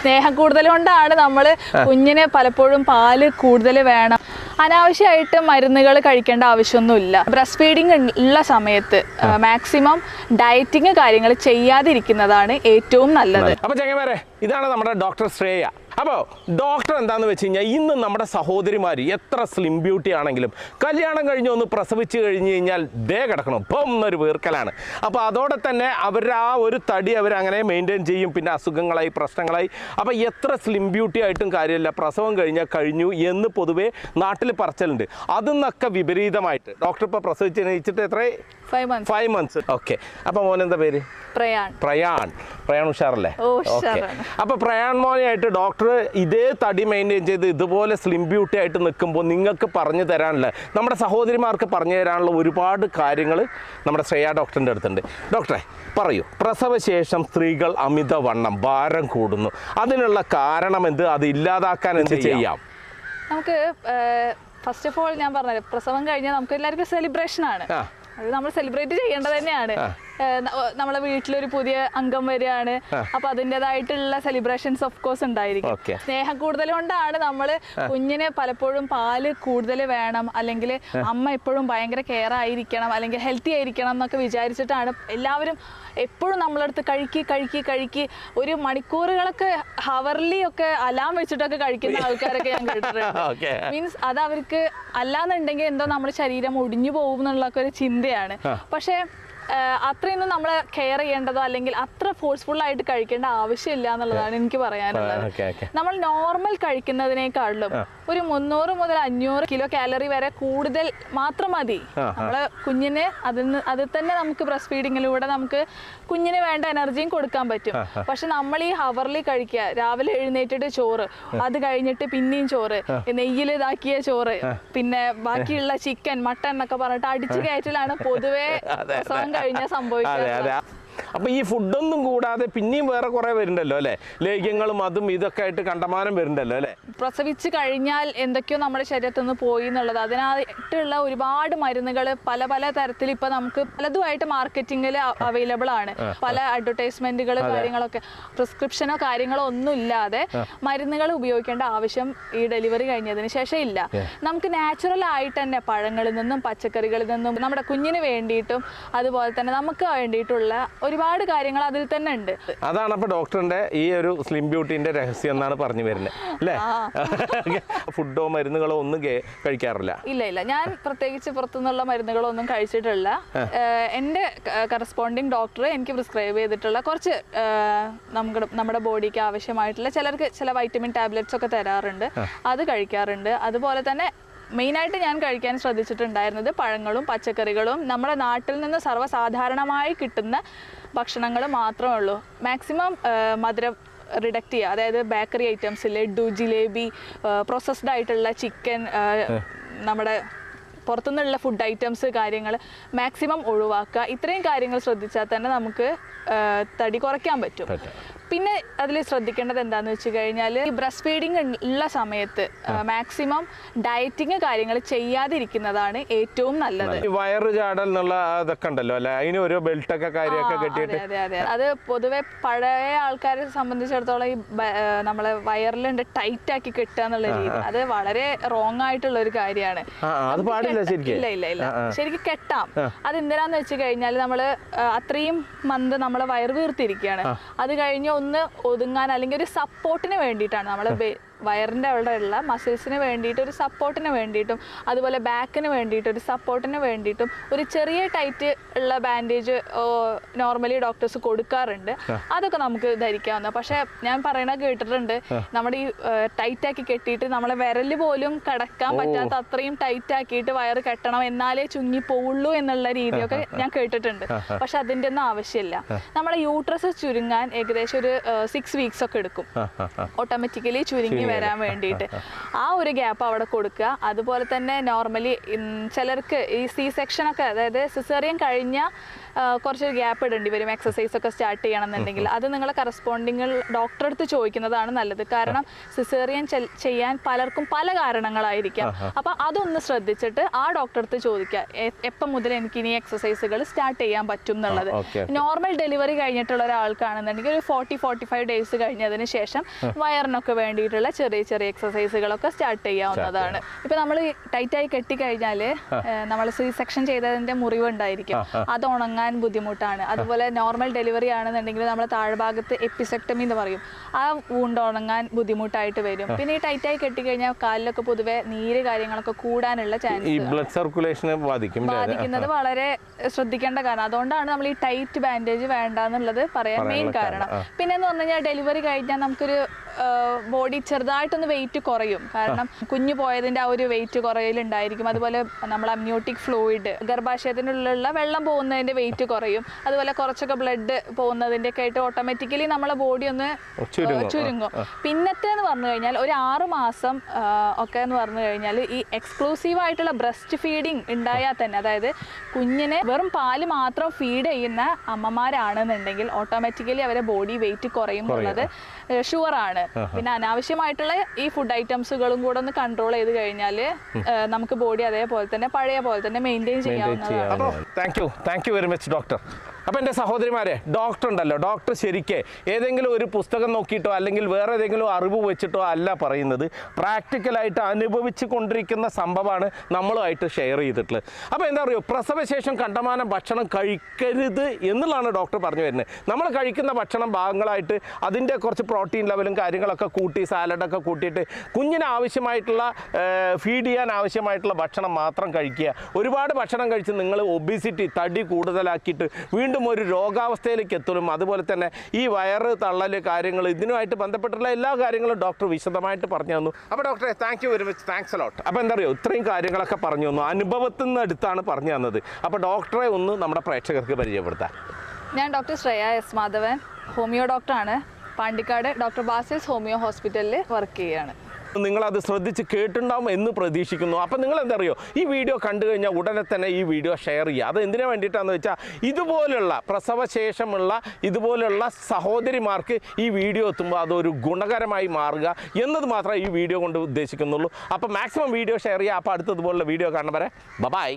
സ്നേഹം കൂടുതൽ കൊണ്ടാണ് നമ്മൾ കുഞ്ഞിന് പലപ്പോഴും പാല് കൂടുതൽ വേണം. അനാവശ്യമായിട്ട് മരുന്നുകൾ കഴിക്കേണ്ട ആവശ്യമൊന്നുമില്ല. ബ്രസ്റ്റ് ഫീഡിങ് ഉള്ള സമയത്ത് മാക്സിമം ഡയറ്റിങ് കാര്യങ്ങൾ ചെയ്യാതിരിക്കുന്നതാണ് ഏറ്റവും നല്ലത്. അപ്പോൾ ചങ്ങന്മാരെ, ഇതാണ് നമ്മുടെ ഡോക്ടർ ശ്രേയ. അപ്പോൾ ഡോക്ടർ എന്താണെന്ന് വെച്ച് കഴിഞ്ഞാൽ, ഇന്ന് നമ്മുടെ സഹോദരിമാർ എത്ര സ്ലിം ബ്യൂട്ടി ആണെങ്കിലും കല്യാണം കഴിഞ്ഞ് ഒന്ന് പ്രസവിച്ച് കഴിഞ്ഞ് കഴിഞ്ഞാൽ ദേ കിടക്കണം ഇപ്പം എന്നൊരു വീർക്കലാണ്. അപ്പോൾ അതോടെ തന്നെ അവരുടെ ആ ഒരു തടി അവരങ്ങനെ മെയിൻറ്റെയിൻ ചെയ്യും. പിന്നെ അസുഖങ്ങളായി, പ്രശ്നങ്ങളായി. അപ്പോൾ എത്ര സ്ലിം ബ്യൂട്ടി ആയിട്ടും കാര്യമില്ല, പ്രസവം കഴിഞ്ഞാൽ കഴിഞ്ഞു എന്ന് പൊതുവേ നാട്ടിൽ പറച്ചലുണ്ട്. അതിന്നൊക്കെ വിപരീതമായിട്ട് ഡോക്ടർ ഇപ്പോൾ പ്രസവിച്ച് ജനിച്ചിട്ട് എത്ര 5 months. ഓക്കെ. അപ്പോൾ മോനെന്താ പേര്? പ്രയാൺ ഉഷാറല്ലേ? ഓക്കെ. അപ്പോൾ പ്രയാൺ മോനെയായിട്ട് ഡോക്ടർ ഇതേ തടി മെയിൻറ്റെയിൻ ചെയ്ത് ഇതുപോലെ സ്ലിം ബ്യൂട്ടി ആയിട്ട് നിൽക്കുമ്പോൾ നിങ്ങൾക്ക് പറഞ്ഞു തരാനുള്ള, നമ്മുടെ സഹോദരിമാർക്ക് പറഞ്ഞു തരാനുള്ള ഒരുപാട് കാര്യങ്ങൾ നമ്മുടെ ശ്രേയ ഡോക്ടറിൻ്റെ അടുത്തുണ്ട്. ഡോക്ടറെ പറയൂ, പ്രസവശേഷം സ്ത്രീകൾ അമിതവണ്ണം, ഭാരം കൂടുന്നു, അതിനുള്ള കാരണം എന്ത്? അത് ഇല്ലാതാക്കാൻ എന്ത് ചെയ്യാം? നമുക്ക് ഫസ്റ്റ് ഓഫ് ഓൾ ഞാൻ പറഞ്ഞത്, പ്രസവം കഴിഞ്ഞാൽ നമുക്ക് എല്ലാവർക്കും സെലിബ്രേഷനാണ്. അത് നമ്മൾ സെലിബ്രേറ്റ് ചെയ്യേണ്ടത് തന്നെയാണ്. നമ്മളെ വീട്ടിലൊരു പുതിയ അംഗം വരികയാണ്, അപ്പൊ അതിൻ്റെതായിട്ടുള്ള സെലിബ്രേഷൻസ് ഓഫ് കോഴ്സ് ഉണ്ടായിരിക്കും. സ്നേഹം കൂടുതൽ കൊണ്ടാണ് നമ്മൾ കുഞ്ഞിന് പലപ്പോഴും പാല് കൂടുതൽ വേണം, അല്ലെങ്കിൽ അമ്മ എപ്പോഴും ഭയങ്കര കെയർ ആയിരിക്കണം, അല്ലെങ്കിൽ ഹെൽത്തി ആയിരിക്കണം എന്നൊക്കെ വിചാരിച്ചിട്ടാണ് എല്ലാവരും എപ്പോഴും നമ്മളടുത്ത് കഴിക്കി ഒരു മണിക്കൂറുകളൊക്കെ ഹവർലി ഒക്കെ അലാം വെച്ചിട്ടൊക്കെ കഴിക്കുന്ന ആൾക്കാരൊക്കെ ഞാൻ കേട്ടിട്ടുണ്ട്. മീൻസ് അത് അവർക്ക് അല്ലാന്നുണ്ടെങ്കിൽ എന്തോ നമ്മുടെ ശരീരം ഒടിഞ്ഞു പോകും എന്നുള്ളൊക്കെ ഒരു ചിന്തയാണ്. പക്ഷേ അത്രയൊന്നും നമ്മൾ കെയർ ചെയ്യേണ്ടതോ അല്ലെങ്കിൽ അത്ര ഫോഴ്സ്ഫുൾ ആയിട്ട് കഴിക്കേണ്ട ആവശ്യമില്ല എന്നുള്ളതാണ് എനിക്ക് പറയാനുള്ളത്. നമ്മൾ നോർമൽ കഴിക്കുന്നതിനേക്കാളും ഒരു 300 മുതൽ 500 കിലോ കാലറി വരെ കൂടുതൽ മാത്രം മതി നമ്മളെ കുഞ്ഞിന്. അതിൽ തന്നെ നമുക്ക് ബ്രസ്റ്റ് ഫീഡിങ്ങിലൂടെ നമുക്ക് കുഞ്ഞിന് വേണ്ട എനർജിയും കൊടുക്കാൻ പറ്റും. പക്ഷെ നമ്മൾ ഈ ഹവർലി കഴിക്കുക, രാവിലെ എഴുന്നേറ്റിട്ട് ചോറ്, അത് കഴിഞ്ഞിട്ട് പിന്നെയും ചോറ്, നെയ്യിൽ ഇതാക്കിയ ചോറ്, പിന്നെ ബാക്കിയുള്ള ചിക്കൻ, മട്ടൺ എന്നൊക്കെ പറഞ്ഞിട്ട് അടിച്ചു കയറ്റലാണ് പൊതുവെ കഴിഞ്ഞ സംഭവിക്കുക. അപ്പൊ ഈ ഫുഡൊന്നും കൂടാതെ പിന്നെയും വേറെ കുറെ വരുന്നുണ്ടല്ലോ അല്ലെ, ലേഖ്യങ്ങളും അതും ഇതൊക്കെ ആയിട്ട് കണ്ടമാനം വരുന്നുണ്ടല്ലോ അല്ലെ. പ്രസവിച്ച് കഴിഞ്ഞാൽ എന്തൊക്കെയോ നമ്മുടെ ശരീരത്തിൽ നിന്ന് പോയി എന്നുള്ളത്, അതിനായിട്ടുള്ള ഒരുപാട് മരുന്നുകൾ പല തരത്തിൽ ഇപ്പൊ നമുക്ക് പലതുമായിട്ട് മാർക്കറ്റിംഗിൽ അവൈലബിൾ ആണ്. പല അഡ്വർടൈസ്മെന്റുകൾ, കാര്യങ്ങളൊക്കെ, പ്രിസ്ക്രിപ്ഷനോ കാര്യങ്ങളോ ഒന്നും ഇല്ലാതെ മരുന്നുകൾ ഉപയോഗിക്കേണ്ട ആവശ്യം ഈ ഡെലിവറി കഴിഞ്ഞതിന് ശേഷം ഇല്ല. നമുക്ക് നാച്ചുറൽ ആയിട്ട് തന്നെ പഴങ്ങളിൽ നിന്നും പച്ചക്കറികളിൽ നിന്നും നമ്മുടെ കുഞ്ഞിന് വേണ്ടിയിട്ടും അതുപോലെ തന്നെ നമുക്ക് വേണ്ടിയിട്ടുള്ള ഒരുപാട് കാര്യങ്ങൾ അതിൽ തന്നെ ഉണ്ട്. അതാണ് അപ്പൊ ഡോക്ടറിന്റെ ഈ ഒരു സ്ലിം ബ്യൂട്ടിന്റെ രഹസ്യം എന്നാണ് പറഞ്ഞു വരുന്നത് അല്ലേ. ഫുഡോ മരുന്നുകളോ ഒന്നും കഴിക്കാറില്ല? ഇല്ല, ഞാൻ പ്രത്യേകിച്ച് പുറത്തുനിന്നുള്ള മരുന്നുകളോ ഒന്നും കഴിച്ചിട്ടില്ല. എൻ്റെ കറസ്പോണ്ടിങ് ഡോക്ടർ എനിക്ക് പ്രിസ്ക്രൈബ് ചെയ്തിട്ടുള്ള കുറച്ച് നമ്മുടെ ബോഡിക്ക് ആവശ്യമായിട്ടുള്ള ചില വൈറ്റമിൻ ടാബ്ലറ്റ്സ് ഒക്കെ തരാറുണ്ട്, അത് കഴിക്കാറുണ്ട്. അതുപോലെ തന്നെ മെയിനായിട്ട് ഞാൻ കഴിക്കാൻ ശ്രദ്ധിച്ചിട്ടുണ്ടായിരുന്നത് പഴങ്ങളും പച്ചക്കറികളും നമ്മുടെ നാട്ടിൽ നിന്ന് സർവ്വസാധാരണമായി കിട്ടുന്ന ഭക്ഷണങ്ങൾ മാത്രമേ ഉള്ളൂ. മാക്സിമം മധുരം റിഡക്റ്റ് ചെയ്യുക, അതായത് bakery items, laddu, jalebi, processed ആയിട്ടുള്ള ചിക്കൻ, നമ്മുടെ പുറത്തുനിന്നുള്ള ഫുഡ് ഐറ്റംസ്, കാര്യങ്ങൾ മാക്സിമം ഒഴിവാക്കുക. ഇത്രയും കാര്യങ്ങൾ ശ്രദ്ധിച്ചാൽ തന്നെ നമുക്ക് തടി കുറയ്ക്കാൻ പറ്റും. പിന്നെ അതിൽ ശ്രദ്ധിക്കേണ്ടത് എന്താണെന്ന് വെച്ച് കഴിഞ്ഞാൽ, ഈ ബ്രസ്റ്റ് ഫീഡിങ് ഉള്ള സമയത്ത് മാക്സിമം ഡയറ്റിങ് കാര്യങ്ങൾ ചെയ്യാതിരിക്കുന്നതാണ് ഏറ്റവും നല്ലത്. വയറ് ചാടൽ എന്നുള്ള അതൊക്കെ ഉണ്ടല്ലോ അല്ലെ, അതിന് ഒരു ബെൽറ്റൊക്കെ കാര്യമൊക്കെ കെട്ടിയിട്ട്. അതെ, അത് പൊതുവെ പഴയ ആൾക്കാരെ സംബന്ധിച്ചിടത്തോളം ഈ നമ്മളെ വയറിലുണ്ട് ടൈറ്റ് ആക്കി കെട്ടുക എന്നുള്ള രീതി, അത് വളരെ റോങ് ആയിട്ടുള്ള ഒരു കാര്യമാണ്. ഇല്ല, ശരിക്കും കെട്ടാം. അത് എന്തിനാന്ന് വെച്ച് കഴിഞ്ഞാൽ നമ്മള് അത്രയും മന്ത് നമ്മളെ വയറ് വീർത്തിരിക്കുകയാണ്. അത് കഴിഞ്ഞ് ഒന്ന് ഒതുങ്ങാൻ അല്ലെങ്കിൽ ഒരു സപ്പോർട്ടിന് വേണ്ടിയിട്ടാണ് നമ്മളെ വയറിൻ്റെ അവിടെ ഉള്ള മസിൽസിന് വേണ്ടിയിട്ട് ഒരു സപ്പോർട്ടിന് വേണ്ടിയിട്ടും അതുപോലെ ബാക്കിന് വേണ്ടിയിട്ട് ഒരു സപ്പോർട്ടിന് വേണ്ടിയിട്ടും ഒരു ചെറിയ ടൈറ്റ് ഉള്ള ബാൻഡേജ് നോർമലി ഡോക്ടേഴ്സ് കൊടുക്കാറുണ്ട്. അതൊക്കെ നമുക്ക് ധരിക്കാവുന്ന. പക്ഷേ ഞാൻ പറയണത് കേട്ടിട്ടുണ്ട്, നമ്മുടെ ഈ ടൈറ്റാക്കി കെട്ടിയിട്ട് നമ്മളെ വിരൽ പോലും കടക്കാൻ പറ്റാത്ത അത്രയും ടൈറ്റ് ആക്കിയിട്ട് വയറ് കെട്ടണം എന്നാലേ ചുങ്ങി പോവുള്ളൂ എന്നുള്ള രീതിയൊക്കെ ഞാൻ കേട്ടിട്ടുണ്ട്. പക്ഷെ അതിൻ്റെ ഒന്നും ആവശ്യമില്ല. നമ്മളെ യൂട്രസ് ചുരുങ്ങാൻ ഏകദേശം ഒരു 6 weeks ഒക്കെ എടുക്കും. ഓട്ടോമാറ്റിക്കലി ചുരുങ്ങി വരാൻ വേണ്ടിയിട്ട് ആ ഒരു ഗ്യാപ്പ് അവിടെ കൊടുക്കുക. അതുപോലെ തന്നെ നോർമലി ചിലർക്ക് ഈ C-section ഒക്കെ, അതായത് സിസേറിയൻ കഴിഞ്ഞ കുറച്ച് ഗ്യാപ്പ് ഇടേണ്ടി വരും എക്സസൈസ് ഒക്കെ സ്റ്റാർട്ട് ചെയ്യണമെന്നുണ്ടെങ്കിൽ. അത് നിങ്ങളെ കറസ്പോണ്ടിങ് ഡോക്ടറെ അടുത്ത് ചോദിക്കുന്നതാണ് നല്ലത്. കാരണം സിസേറിയൻ ചെയ്യാൻ പലർക്കും പല കാരണങ്ങളായിരിക്കാം. അപ്പം അതൊന്ന് ശ്രദ്ധിച്ചിട്ട് ആ ഡോക്ടറെ അടുത്ത് ചോദിക്കുക, എപ്പം മുതൽ എനിക്ക് ഇനി എക്സസൈസുകൾ സ്റ്റാർട്ട് ചെയ്യാൻ പറ്റും എന്നുള്ളത്. നോർമൽ ഡെലിവറി കഴിഞ്ഞിട്ടുള്ള ഒരാൾക്കാണെന്നുണ്ടെങ്കിൽ ഒരു 40-45 ഡേയ്സ് കഴിഞ്ഞതിന് ശേഷം വയറിനൊക്കെ വേണ്ടിയിട്ടുള്ള ചെറിയ ചെറിയ എക്സസൈസുകളൊക്കെ സ്റ്റാർട്ട് ചെയ്യാവുന്നതാണ്. ഇപ്പം നമ്മൾ ടൈറ്റായി കെട്ടിക്കഴിഞ്ഞാൽ നമ്മൾ C-section ചെയ്തതിൻ്റെ മുറിവ് ഉണ്ടായിരിക്കും, അത് ഉണങ്ങാൻ ബുദ്ധിമുട്ടാണ്. അതുപോലെ നോർമൽ ഡെലിവറി ആണെന്നുണ്ടെങ്കിൽ നമ്മൾ താഴ്ഭാഗത്ത് എപ്പിസെക്ടമി എന്ന് പറയും, ആ വൂണ്ട് ഉണങ്ങാൻ ബുദ്ധിമുട്ടായിട്ട് വരും. പിന്നെ ഈ ടൈറ്റായി കെട്ടിക്കഴിഞ്ഞാൽ കാലിലൊക്കെ പൊതുവെ നീര് കാര്യങ്ങളൊക്കെ കൂടാനുള്ള ചാൻസ്, ബ്ലഡ് സർക്കുലേഷനെ ബാധിക്കുന്നത് വളരെ ശ്രദ്ധിക്കേണ്ട കാരണം. അതുകൊണ്ടാണ് നമ്മൾ ഈ ടൈറ്റ് ബാൻഡേജ് വേണ്ട എന്നുള്ളത് പറയാൻ മെയിൻ കാരണം. പിന്നെ എന്ന് പറഞ്ഞു കഴിഞ്ഞാൽ ഡെലിവറി കഴിഞ്ഞാൽ നമുക്കൊരു ബോഡി ചെറുതായിട്ടൊന്ന് വെയിറ്റ് കുറയും. കാരണം കുഞ്ഞു പോയതിൻ്റെ ആ ഒരു വെയിറ്റ് കുറയലുണ്ടായിരിക്കും. അതുപോലെ നമ്മൾ അമ്നിയോട്ടിക് ഫ്ലൂയിഡ്, ഗർഭാശയത്തിനുള്ളിലുള്ള വെള്ളം പോകുന്നതിൻ്റെ വെയിറ്റ് കുറയും. അതുപോലെ കുറച്ചൊക്കെ ബ്ലഡ് പോകുന്നതിൻ്റെ ഒക്കെ ആയിട്ട് ഓട്ടോമാറ്റിക്കലി നമ്മളെ ബോഡി ഒന്ന് ചുരുങ്ങും. പിന്നത്തെ എന്ന് പറഞ്ഞു കഴിഞ്ഞാൽ ഒരു 6 മാസം ഒക്കെ എന്ന് പറഞ്ഞു കഴിഞ്ഞാൽ ഈ എക്സ്ക്ലൂസീവ് ആയിട്ടുള്ള ബ്രസ്റ്റ് ഫീഡിങ് ഉണ്ടായാൽ തന്നെ, അതായത് കുഞ്ഞിനെ വെറും പാല് മാത്രം ഫീഡ് ചെയ്യുന്ന അമ്മമാരാണെന്നുണ്ടെങ്കിൽ ഓട്ടോമാറ്റിക്കലി അവരെ ബോഡി വെയിറ്റ് കുറയും എന്നുള്ളത് ഷുവറാണ്. പിന്നെ അനാവശ്യമായിട്ടുള്ള ഈ ഫുഡ് ഐറ്റംസുകളും കൂടെ ഒന്ന് കൺട്രോൾ ചെയ്ത് കഴിഞ്ഞാൽ നമുക്ക് ബോഡി അതേപോലെ തന്നെ പഴയ പോലെ തന്നെ മെയിൻറ്റെയിൻ ചെയ്യാവുന്നതാണ്. അപ്പോൾ thank you very much doctor. അപ്പോൾ എൻ്റെ സഹോദരിമാരെ, ഡോക്ടർ ഉണ്ടല്ലോ, ഡോക്ടർ ശരിക്ക് ഏതെങ്കിലും ഒരു പുസ്തകം നോക്കിയിട്ടോ അല്ലെങ്കിൽ വേറെ ഏതെങ്കിലും അറിവ് വെച്ചിട്ടോ അല്ല പറയുന്നത്, പ്രാക്ടിക്കലായിട്ട് അനുഭവിച്ച് കൊണ്ടിരിക്കുന്ന സംഭവമാണ് നമ്മളുമായിട്ട് ഷെയർ ചെയ്തിട്ടുള്ളത്. അപ്പോൾ എന്താ പറയുക, പ്രസവശേഷം കണ്ടമാനം ഭക്ഷണം കഴിക്കരുത് എന്നുള്ളതാണ് ഡോക്ടർ പറഞ്ഞു വരുന്നത്. നമ്മൾ കഴിക്കുന്ന ഭക്ഷണം ഭാഗങ്ങളായിട്ട് അതിൻ്റെ കുറച്ച് പ്രോട്ടീൻ ലെവലും കാര്യങ്ങളൊക്കെ കൂട്ടി, സാലഡൊക്കെ കൂട്ടിയിട്ട് കുഞ്ഞിന് ആവശ്യമായിട്ടുള്ള ഫീഡ് ചെയ്യാൻ ആവശ്യമായിട്ടുള്ള ഭക്ഷണം മാത്രം കഴിക്കുക. ഒരുപാട് ഭക്ഷണം കഴിച്ച് നിങ്ങൾ ഒബിസിറ്റി, തടി കൂടുതലാക്കിയിട്ട് വീണ്ടും ഒരു രോഗാവസ്ഥയിലേക്ക് എത്തും. അതുപോലെ തന്നെ ഈ വയറ് തള്ളൽ കാര്യങ്ങൾ, ഇതിനുമായിട്ട് ബന്ധപ്പെട്ടുള്ള എല്ലാ കാര്യങ്ങളും ഡോക്ടർ വിശദമായിട്ട് പറഞ്ഞു തന്നു. അപ്പോൾ ഡോക്ടറെ thank you very much, thanks a lot. അപ്പോൾ എന്താ പറയുക, ഇത്രയും കാര്യങ്ങളൊക്കെ പറഞ്ഞു തന്നു, അനുഭവത്തിൽ നിന്ന് അടുത്താണ് പറഞ്ഞു തന്നത്. അപ്പോൾ ഡോക്ടറെ ഒന്ന് നമ്മുടെ പ്രേക്ഷകർക്ക് പരിചയപ്പെടുത്താം. ഞാൻ doctor Shreya S Madhavan, homeo ഡോക്ടറാണ്. പാണ്ടിക്കാട് ഡോക്ടർ ബാസിൽസ് ഹോമിയോ ഹോസ്പിറ്റലിൽ വർക്ക് ചെയ്യുകയാണ്. നിങ്ങളത് ശ്രദ്ധിച്ച് കേട്ടിട്ടുണ്ടാവും എന്ന് പ്രതീക്ഷിക്കുന്നു. അപ്പം നിങ്ങൾ എന്താ അറിയോ, ഈ വീഡിയോ കണ്ടു കഴിഞ്ഞാൽ ഉടനെ തന്നെ ഈ വീഡിയോ ഷെയർ ചെയ്യുക. അത് എന്തിനു വേണ്ടിയിട്ടാണെന്ന് വെച്ചാൽ ഇതുപോലുള്ള പ്രസവശേഷമുള്ള ഇതുപോലുള്ള സഹോദരിമാർക്ക് ഈ വീഡിയോ എത്തുമ്പോൾ അതൊരു ഗുണകരമായി മാറുക എന്നത് മാത്രമേ ഈ വീഡിയോ കൊണ്ട് ഉദ്ദേശിക്കുന്നുള്ളൂ. അപ്പോൾ മാക്സിമം വീഡിയോ ഷെയർ ചെയ്യുക. അപ്പോൾ അടുത്തതുപോലുള്ള വീഡിയോ കാണുന്നവരെ ബൈ.